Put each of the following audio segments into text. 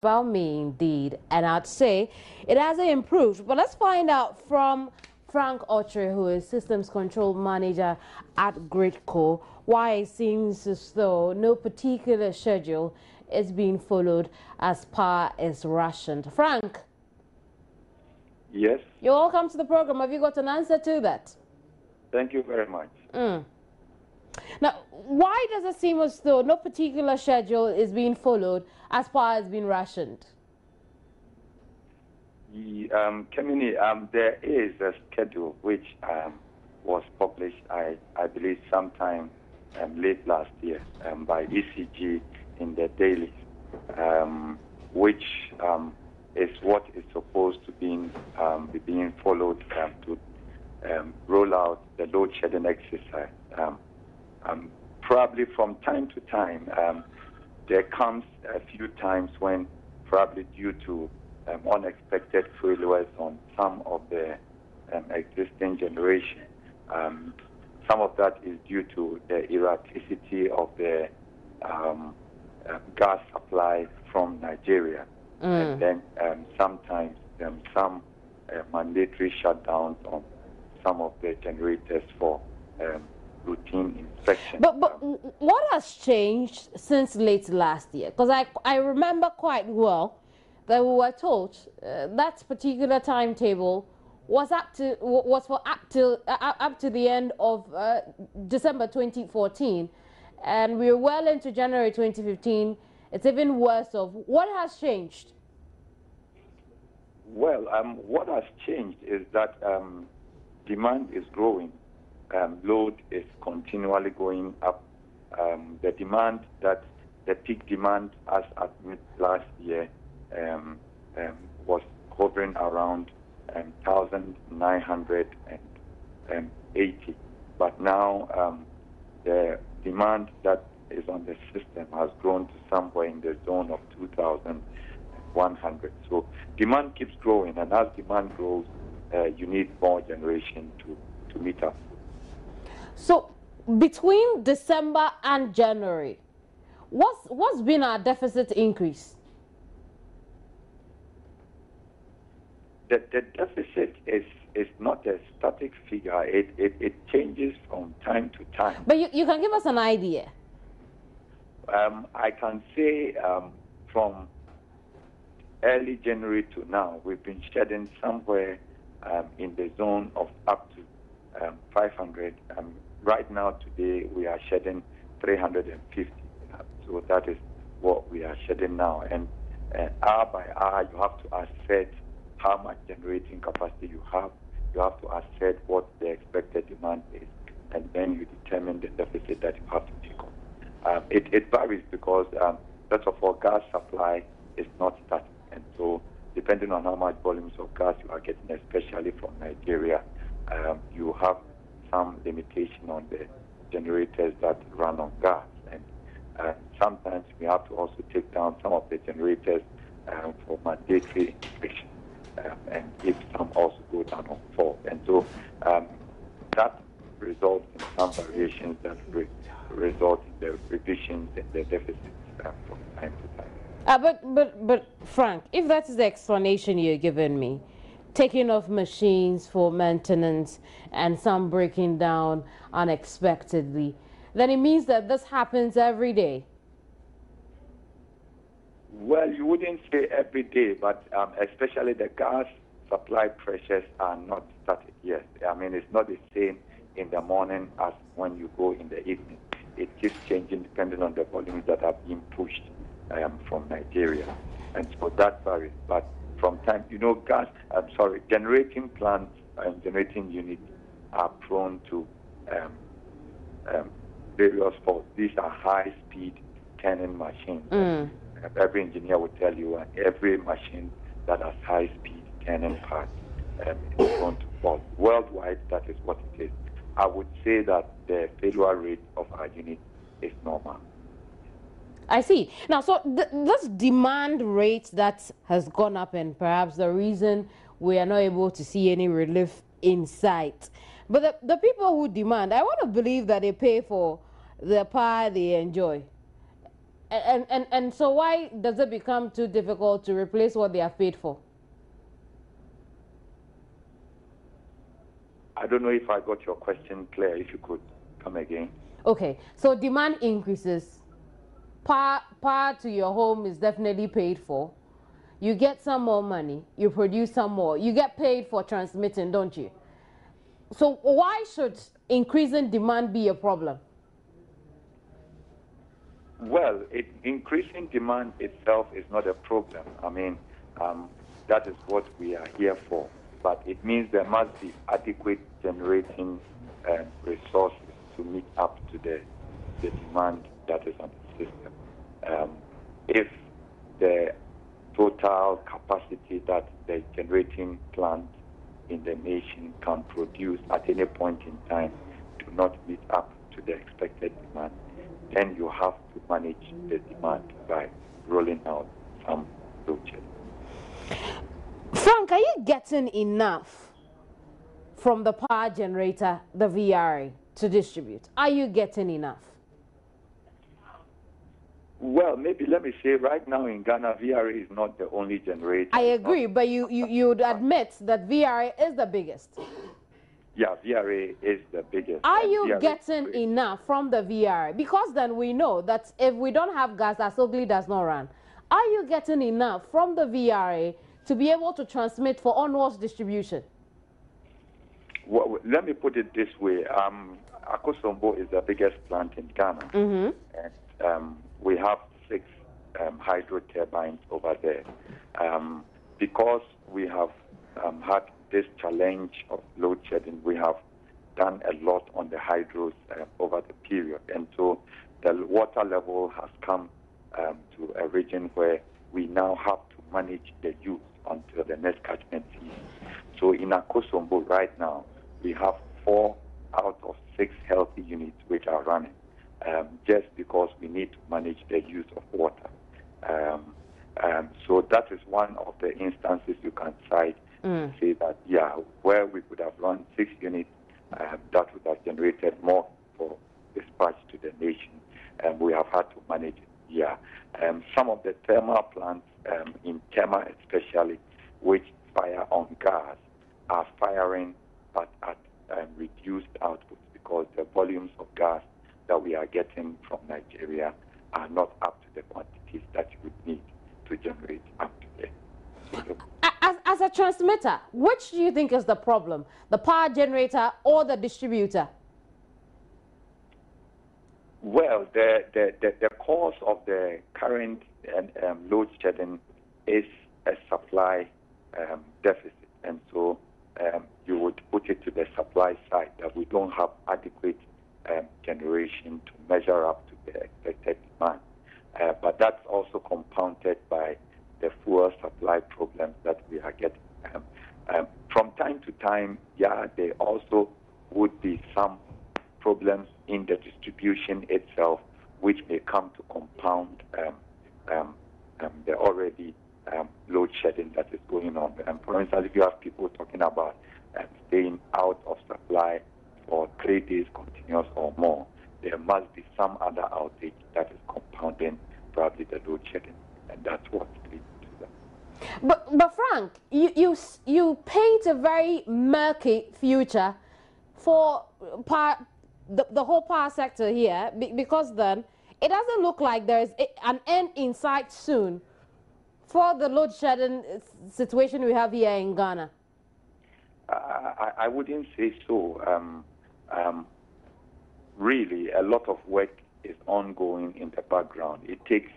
About me indeed, and I'd say it hasn't improved. But let's find out from Frank Otre, who is Systems Control Manager at Gridco, why it seems as though no particular schedule is being followed as power is rationed. Frank? Yes. You're welcome to the program. Have you got an answer to that? Thank you very much. Now, why does it seem as though no particular schedule is being followed as power has been rationed? Community, there is a schedule which was published, I believe, sometime late last year by ECG in the dailies, which is what is supposed to be being followed to roll out the load shedding exercise. Probably from time to time, there comes a few times when, probably due to unexpected failures on some of the existing generation, some of that is due to the erraticity of the gas supply from Nigeria. And then sometimes some mandatory shutdowns on some of the generators for routine inspection. But what has changed since late last year? Because I remember quite well that we were told that particular timetable was up to the end of December 2014, and we're well into January 2015. It's even worse of what has changed. Well, what has changed is that demand is growing. Load is continually going up. The demand the peak demand as at mid last year was hovering around 1,980. But now the demand that is on the system has grown to somewhere in the zone of 2,100. So demand keeps growing, and as demand grows, you need more generation to meet up. So between December and January, what's been our deficit increase? The deficit is not a static figure. It changes from time to time. But you can give us an idea. I can say from early January to now, we've been shedding somewhere in the zone of up to 500. Right now, today, we are shedding 350. So that is what we are shedding now. And hour by hour, you have to assess how much generating capacity you have. You have to assess what the expected demand is, and then you determine the deficit that you have to take on. It varies because, first of all, gas supply is not static. And so, depending on how much volumes of gas you are getting, especially from Nigeria, you have some limitation on the generators that run on gas. And sometimes we have to also take down some of the generators for mandatory inspection, and if some also go down on fault. And so that results in some variations that result in the revisions in the deficits from time to time. But Frank, if that is the explanation you're giving me, taking off machines for maintenance and some breaking down unexpectedly, then it means that this happens every day. Well, you wouldn't say every day, but especially the gas supply pressures are not static. Yes, I mean, it's not the same in the morning as when you go in the evening. It keeps changing depending on the volumes that are being pushed from Nigeria. And so that varies. But from time, generating plants and generating units are prone to various faults. These are high-speed turning machines. Every engineer will tell you every machine that has high-speed turning parts is prone to fault. Worldwide, that is what it is. I would say that the failure rate of our unit is normal. I see. Now, so this demand rate that has gone up, and perhaps the reason we are not able to see any relief in sight. But the people who demand, I want to believe that they pay for the power they enjoy. And so why does it become too difficult to replace what they have paid for? I don't know if I got your question clear. If you could come again. Okay, so demand increases. Power to your home is definitely paid for. You get some more money, you produce some more. You get paid for transmitting, don't you? So why should increasing demand be a problem? Well, increasing demand itself is not a problem. I mean, that is what we are here for. But it means there must be adequate generating resources to meet up to the demand that is on the system. If the total capacity that the generating plant in the nation can produce at any point in time do not meet up to the expected demand, then you have to manage the demand by rolling out some load shedding. Frank, are you getting enough from the power generator, the VRA, to distribute? Are you getting enough? Well, maybe let me say right now in Ghana, VRA is not the only generator. I agree, but you would admit that VRA is the biggest. Yeah, VRA is the biggest. Are you getting enough from the VRA? Because then we know that if we don't have gas, Asogli does not run. Are you getting enough from the VRA to be able to transmit for onwards distribution? Well, let me put it this way. Akosombo is the biggest plant in Ghana. Mm-hmm. And we have 6 hydro turbines over there. Because we have had this challenge of load shedding, we have done a lot on the hydros over the period. And so the water level has come to a region where we now have to manage the use until the next catchment season. So in Akosombo right now, we have 4 out of 6 healthy units which are running, just because we need to manage the use of water. So that is one of the instances you can cite to say that, yeah, where we could have run 6 units, that would have generated more for dispatch to the nation, and we have had to manage it. Yeah. Some of the thermal plants in Tema especially, which fire on gas, are firing but at reduced output because the volumes of gas that we are getting from Nigeria are not up to the quantities that you would need to generate up to there. As a transmitter, which do you think is the problem? The power generator or the distributor? Well, the cause of the current load shedding is a supply deficit. And so you would put it to the supply side that we don't have adequate generation to measure up to the expected demand. But that's also compounded by the fuel supply problems that we are getting. From time to time, yeah, there also would be some problems in the distribution itself, which may come to compound the already load shedding that is going on. For instance, if you have people talking about staying out of supply for 3 days continuous or more, there must be some other outage that is compounding probably the load shedding, and that's what's leading to that. But Frank, you paint a very murky future for the whole power sector here, because then it doesn't look like there's an end in sight soon for the load shedding situation we have here in Ghana. I wouldn't say so. Really, a lot of work is ongoing in the background. It takes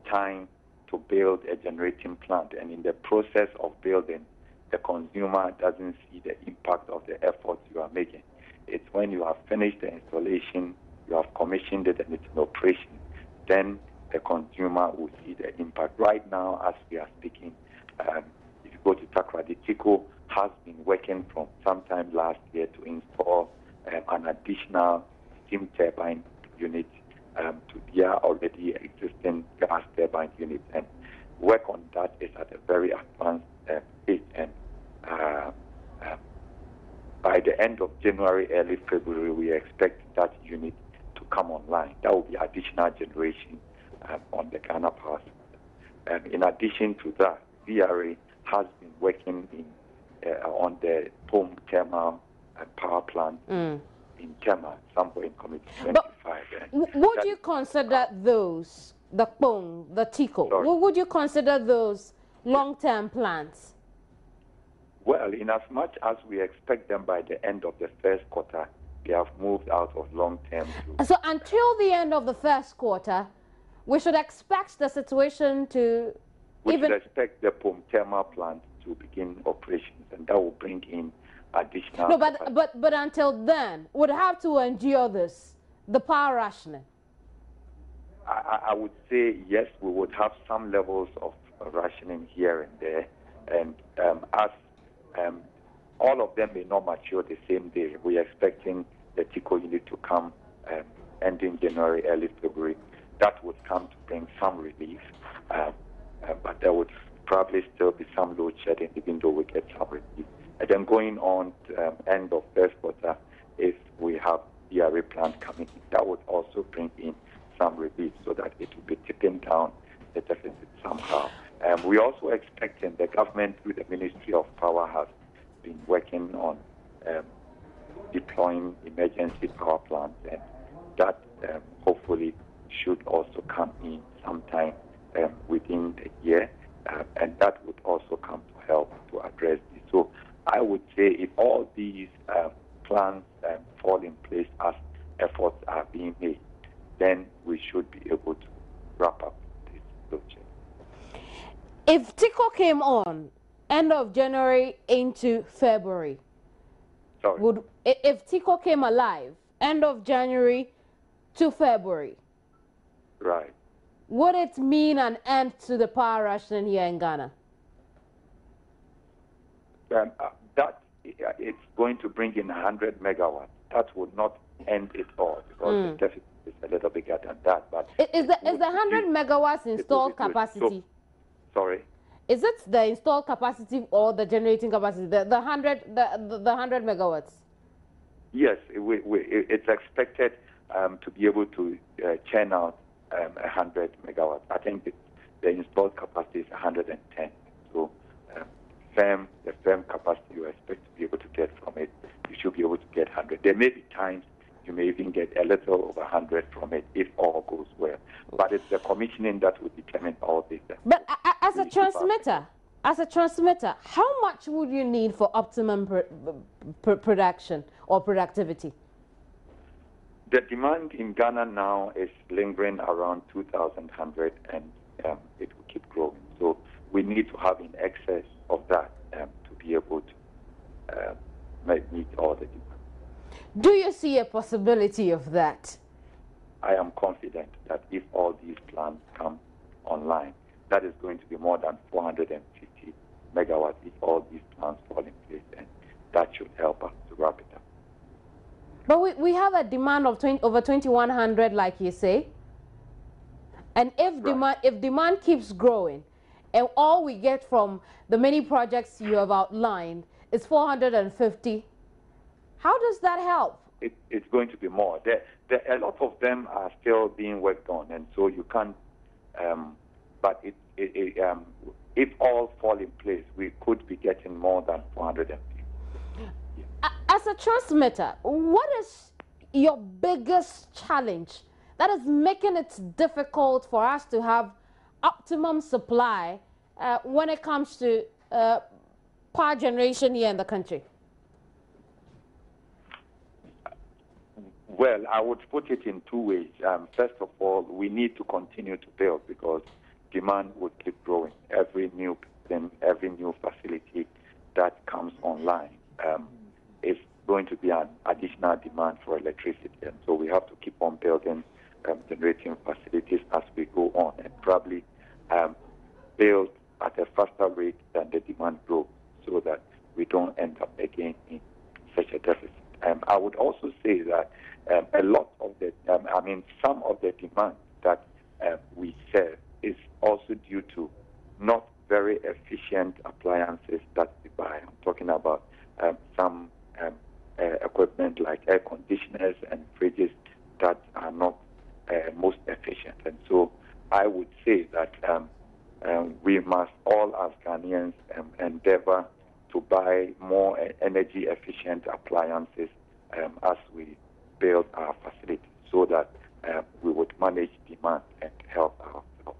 time to build a generating plant, and in the process of building, the consumer doesn't see the impact of the efforts you are making. It's when you have finished the installation, you have commissioned it, and it's in operation, then the consumer will see the impact. Right now, as we are speaking, if you go to Takoradi, TICO has been working from sometime last year to install an additional steam turbine unit to their already existing gas turbine unit, and work on that is at a very advanced stage. And by the end of January, early February, we expect that unit to come online. That will be additional generation on the Ghana Power System. In addition to that, VRA has been working on the POM thermal power plant in Tema, somewhere in Committee 25. Would you consider those, the POM, the TICO, would you consider those long-term plans? Well, in as much as we expect them by the end of the first quarter, they have moved out of long-term. So until the end of the first quarter, we should expect the situation to We should expect the POM thermal plant to begin operations, and that will bring in additional... No, but until then, would have to endure this, the power rationing. I would say, yes, we would have some levels of rationing here and there, and as all of them may not mature the same day, we are expecting the TICO unit to come ending January, early February. That would come to bring some relief, but there would probably still be some load shedding, even though we get some relief. And then going on to end of first quarter, if we have VRA plant coming in, that would also bring in some relief so that it will be tipping down the deficit somehow. We're also expecting the government through the Ministry of Power has been working on deploying emergency power plants, and that hopefully should also come in sometime within the year, and that would also come to help to address this. So I would say if all these plans fall in place as efforts are being made, then we should be able to wrap up this project. If TICO came on end of January into February, if TICO came alive end of January to February, right, would it mean an end to the power rationing here in Ghana? That it's going to bring in 100 megawatts. That would not end it all, because the deficit is a little bigger than that. But is the 100 megawatts installed capacity? Sorry. Is it the installed capacity or the generating capacity? The 100 megawatts. Yes, it's expected to be able to churn out 100 megawatts. I think the installed capacity is 110. So the firm capacity you expect to be able to get from it, you should be able to get 100. There may be times you may even get a little over 100 from it if all goes well. But it's the commissioning that will determine all this. But as a transmitter, how much would you need for optimum production or productivity? The demand in Ghana now is lingering around 2,100, and it will keep growing. So we need to have in excess of that to be able to meet all the demand. Do you see a possibility of that? I am confident that if all these plants come online, that is going to be more than 450 megawatts if all these plants fall in place, and that should help us to wrap it up. But we have a demand of over 2,100, like you say. And if demand keeps growing, and all we get from the many projects you have outlined is 450, how does that help? It's going to be more. A lot of them are still being worked on, and so you can't. But if all fall in place, we could be getting more than 450. Yeah. As a transmitter, what is your biggest challenge that is making it difficult for us to have optimum supply when it comes to power generation here in the country? Well, I would put it in two ways. First of all, we need to continue to build because demand would keep growing. Every new facility that comes online is going to be an additional demand for electricity. And so we have to keep on building generating facilities as we go on, and probably build at a faster rate than the demand grows so that we don't end up again in such a deficit. I would also say that a lot of some of the demand that we serve is also due to not very efficient appliances that we buy. I'm talking about some equipment like air conditioners and fridges that are not most efficient. And so I would say that we must all as Ghanaians endeavor to buy more energy efficient appliances as we build our facilities, so that we would manage demand and help ourselves.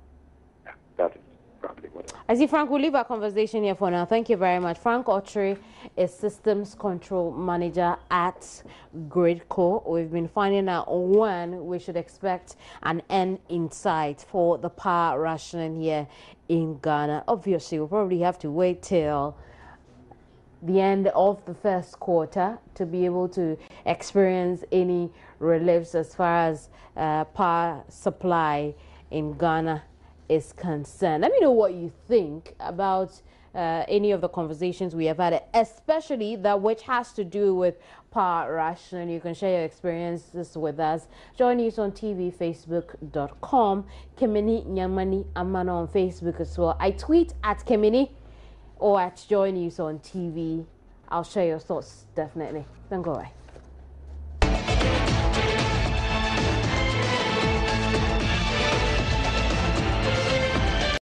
Yeah, that is probably what I see, Frank. We'll leave our conversation here for now. Thank you very much. Frank Ottery is Systems Control Manager at Gridco. We've been finding out when we should expect an end in sight for the power rationing here in Ghana. Obviously, we'll probably have to wait till the end of the first quarter to be able to experience any reliefs as far as power supply in Ghana is concerned. Let me know what you think about any of the conversations we have had, especially that which has to do with power rationing. You can share your experiences with us. Join us on TV, facebook.com. Kemini Nyamani Amano on Facebook as well. I tweet at Kemini or at Joy News on TV. I'll share your thoughts, definitely. Don't go away.